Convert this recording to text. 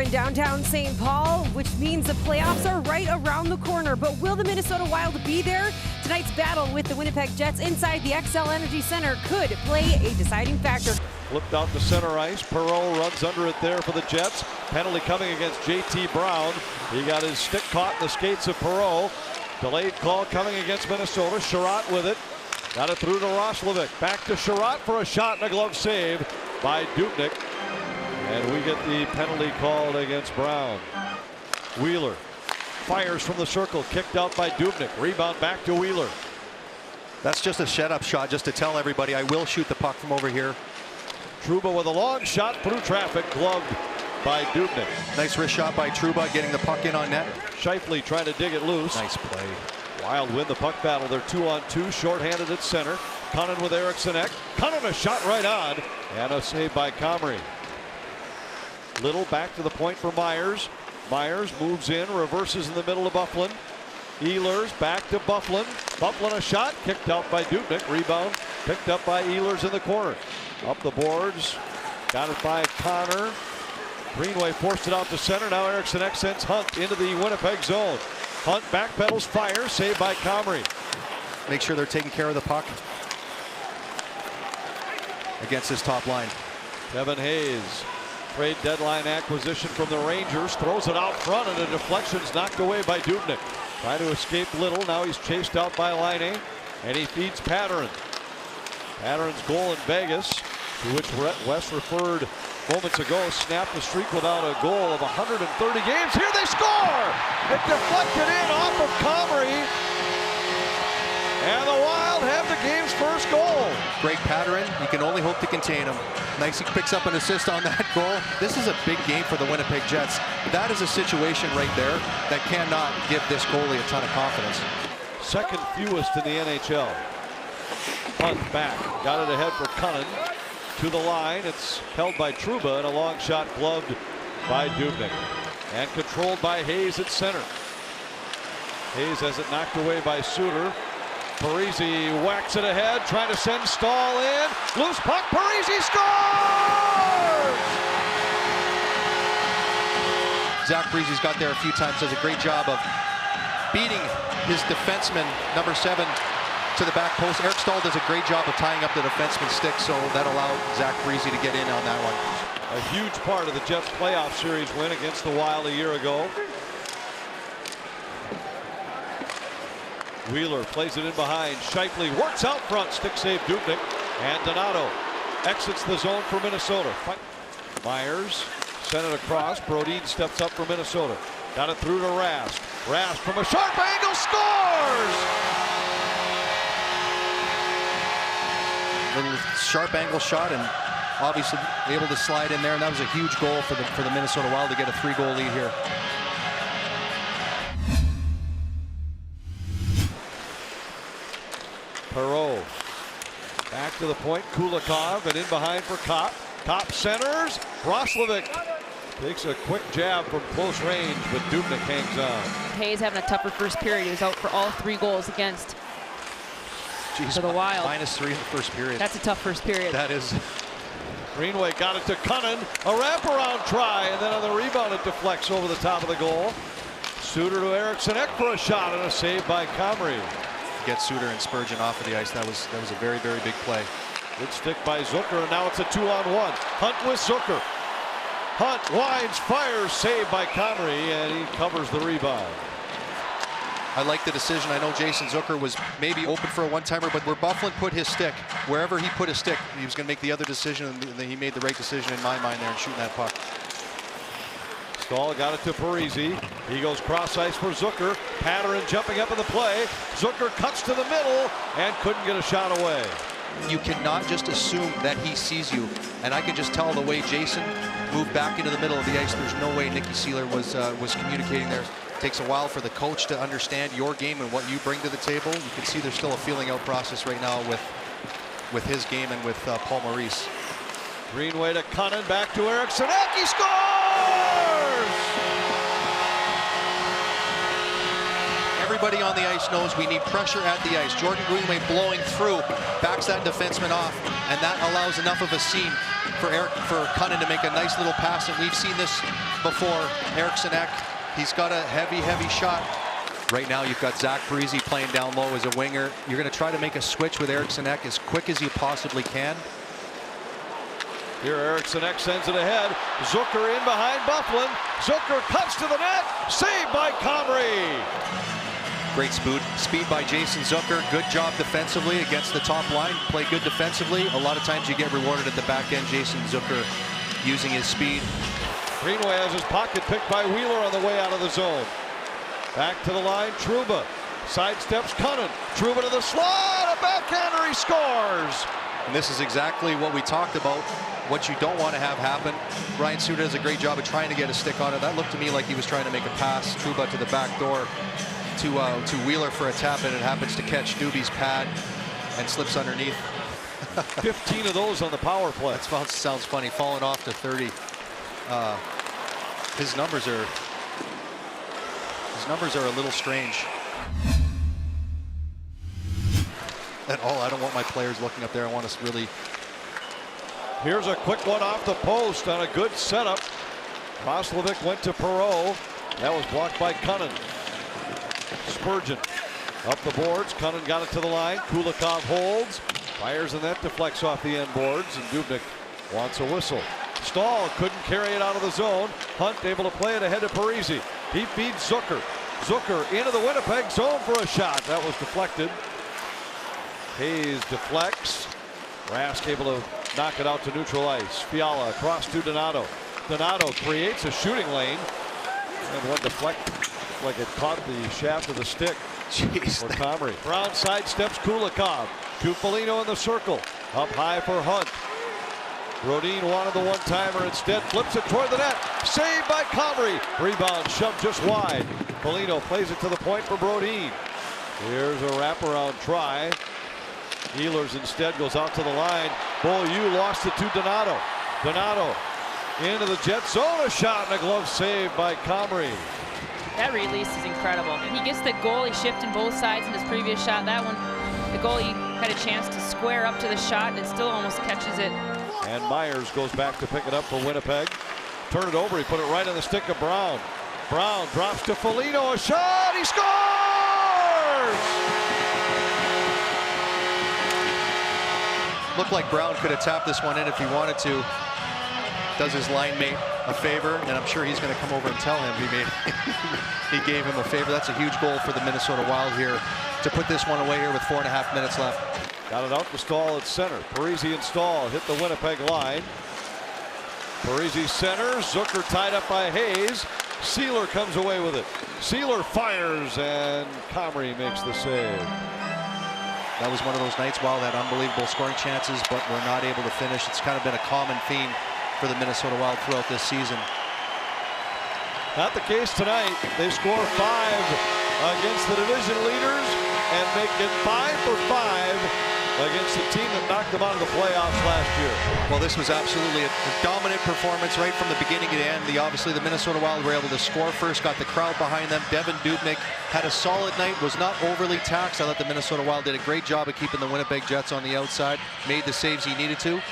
in downtown St. Paul, which means the playoffs are right around the corner. But will the Minnesota Wild be there? Tonight's battle with the Winnipeg Jets inside the XL Energy Center could play a deciding factor. Flipped out to center ice. Perreault runs under it there for the Jets. Penalty coming against J.T. Brown. He got his stick caught in the skates of Perreault. Delayed call coming against Minnesota. Sherratt with it. Got it through to Roslovic. Back to Sherratt for a shot and a glove save by Dubnyk. And we get the penalty called against Brown. Wheeler fires from the circle, kicked out by Dubnyk. Rebound back to Wheeler. That's just a shut-up shot, just to tell everybody I will shoot the puck from over here. Trouba with a long shot through traffic, gloved by Dubnyk. Nice wrist shot by Trouba, getting the puck in on net. Scheifele trying to dig it loose. Nice play. Wild win the puck battle. They're 2-on-2, shorthanded at center. Cunnin with Eriksson Ek. Cunnin a shot right on, and a save by Comrie. Little back to the point for Myers. Myers moves in, reverses in the middle of Byfuglien. Ehlers back to Byfuglien. Byfuglien a shot, kicked out by Dubnyk. Rebound picked up by Ehlers in the corner. Up the boards, got it by Connor. Greenway forced it out to center. Now Eriksson Ek sends Hunt into the Winnipeg zone. Hunt backpedals, fire, saved by Comrie. Make sure they're taking care of the puck against his top line. Kevin Hayes, trade deadline acquisition from the Rangers, throws it out front, and a deflection's knocked away by Dubnyk. Trying to escape Little. Now he's chased out by Laine, and he feeds Patterson. Patterson's goal in Vegas, to which Wes referred moments ago, snapped the streak without a goal of 130 games. Here they score! It deflected in off of Comrie, and the Wild have the game's first goal. Great Patterson. You can only hope to contain him. Nice, he picks up an assist on that goal. This is a big game for the Winnipeg Jets. That is a situation right there that cannot give this goalie a ton of confidence. Second fewest in the NHL. Hunt back, got it ahead for Cunnin. To the line, it's held by Trouba, and a long shot gloved by Dubnyk. And controlled by Hayes at center. Hayes has it knocked away by Suter. Parise whacks it ahead, trying to send Stahl in. Loose puck, Parise scores! Zach Parise's got there a few times, does a great job of beating his defenseman, number 7, to the back post. Eric Stahl does a great job of tying up the defenseman's stick, so that allowed Zach Parise to get in on that one. A huge part of the Jets' playoff series win against the Wild a year ago. Wheeler plays it in behind. Scheifele works out front. Stick save Dubnyk. And Donato exits the zone for Minnesota. Myers sent it across. Brodin steps up for Minnesota. Got it through to Rask. Rask from a sharp angle scores! Little sharp angle shot, and obviously able to slide in there, and that was a huge goal for the Minnesota Wild to get a 3-goal lead here. Perreault back to the point. Kulikov, and in behind for Kopp. Kopp centers. Roslovic takes a quick jab from close range, but Dubnyk hangs on. Hayes having a tougher first period. He was out for all 3 goals against for the Wild. -3 in the first period. That's a tough first period. That is. Greenway got it to Cunnin. A wraparound try, and then on the rebound it deflects over the top of the goal. Suter to Eriksson Ek for a shot, and a save by Comrie. Get Suter and Spurgeon off of the ice. That was a very, very big play. Good stick by Zucker, and now it's a 2-on-1. Hunt with Zucker. Hunt winds, fires, saved by Comrie, and he covers the rebound. I like the decision. I know Jason Zucker was maybe open for a one-timer, but where Byfuglien put his stick, wherever he put his stick, he was going to make the other decision, and he made the right decision in my mind there in shooting that puck. Stahl got it to Parise. He goes cross ice for Zucker. Patterson jumping up in the play. Zucker cuts to the middle and couldn't get a shot away. You cannot just assume that he sees you, and I can just tell the way Jason moved back into the middle of the ice. There's no way Nikki Seeler was communicating there. It takes a while for the coach to understand your game and what you bring to the table. You can see there's still a feeling out process right now with his game and with Paul Maurice. Greenway to Cunnin, back to Eriksson Ek. He scores! everybody on the ice knows we need pressure at the ice. Jordan Greenway blowing through, backs that defenseman off, and that allows enough of a seam for Cunnin to make a nice little pass, and we've seen this before. Eriksson Ek, he's got a heavy shot. Right now you've got Zach Parise playing down low as a winger. You're going to try to make a switch with Eriksson Ek as quick as you possibly can. Here Eriksson Ek sends it ahead. Zucker in behind Byfuglien. Zucker cuts to the net. Saved by Comrie. Great speed by Jason Zucker. Good job defensively against the top line. Play good defensively. A lot of times you get rewarded at the back end. Jason Zucker using his speed. Greenway has his pocket picked by Wheeler on the way out of the zone. Back to the line, Trouba. Sidesteps Cunnin. Trouba to the slot. A backhander, he scores. And this is exactly what we talked about, what you don't want to have happen. Ryan Suter does a great job of trying to get a stick on it. That looked to me like he was trying to make a pass. Trouba to the back door to Wheeler for a tap, and it happens to catch Doobie's pad and slips underneath. 15 of those on the power play. That sounds funny, falling off to 30. His numbers are a little strange. At all, I don't want my players looking up there. I want us really. Here's a quick one off the post on a good setup. Roslovic went to Perreault. That was blocked by Cunnin. Spurgeon up the boards. Cunnin got it to the line. Kulikov holds. Fires and that deflects off the end boards. And Dubnyk wants a whistle. Stahl couldn't carry it out of the zone. Hunt able to play it ahead to Parise. He feeds Zucker. Zucker into the Winnipeg zone for a shot. That was deflected. Hayes deflects. Rask able to knock it out to neutral ice. Fiala across to Donato. Donato creates a shooting lane. And one deflect like it caught the shaft of the stick. Jeez. For Comrie. Brown sidesteps Kulikov. To Foligno in the circle. Up high for Hunt. Brodin wanted the one-timer, instead flips it toward the net. Saved by Comrie. Rebound shoved just wide. Foligno plays it to the point for Brodin. Here's a wraparound try. Ehlers instead goes out to the line. Beaulieu lost it to Donato. Donato into the Jet zone. A shot and a glove save by Comrie. That release is incredible. He gets the goalie shifting both sides in his previous shot. That one, the goalie had a chance to square up to the shot and it still almost catches it. And Myers goes back to pick it up for Winnipeg. Turn it over. He put it right on the stick of Brown. Brown drops to Foligno. A shot. He scores! Looked like Brown could have tapped this one in if he wanted to. Does his line mate a favor, and I'm sure he's going to come over and tell him he gave him a favor. That's a huge goal for the Minnesota Wild here to put this one away here with 4.5 minutes left. Got it out to Stahl at center. Parise and Stahl hit the Winnipeg line. Parise centers. Zucker tied up by Hayes. Sealer comes away with it. Sealer fires, and Comrie makes the save. That was one of those nights, Wild had unbelievable scoring chances, but were not able to finish. It's kind of been a common theme for the Minnesota Wild throughout this season. Not the case tonight. They score 5 against the division leaders and make it 5 for 5 against the team that knocked them out of the playoffs last year. Well, this was absolutely a dominant performance right from the beginning to the end. Obviously, the Minnesota Wild were able to score first, got the crowd behind them. Devan Dubnyk had a solid night, was not overly taxed. I thought the Minnesota Wild did a great job of keeping the Winnipeg Jets on the outside, made the saves he needed to.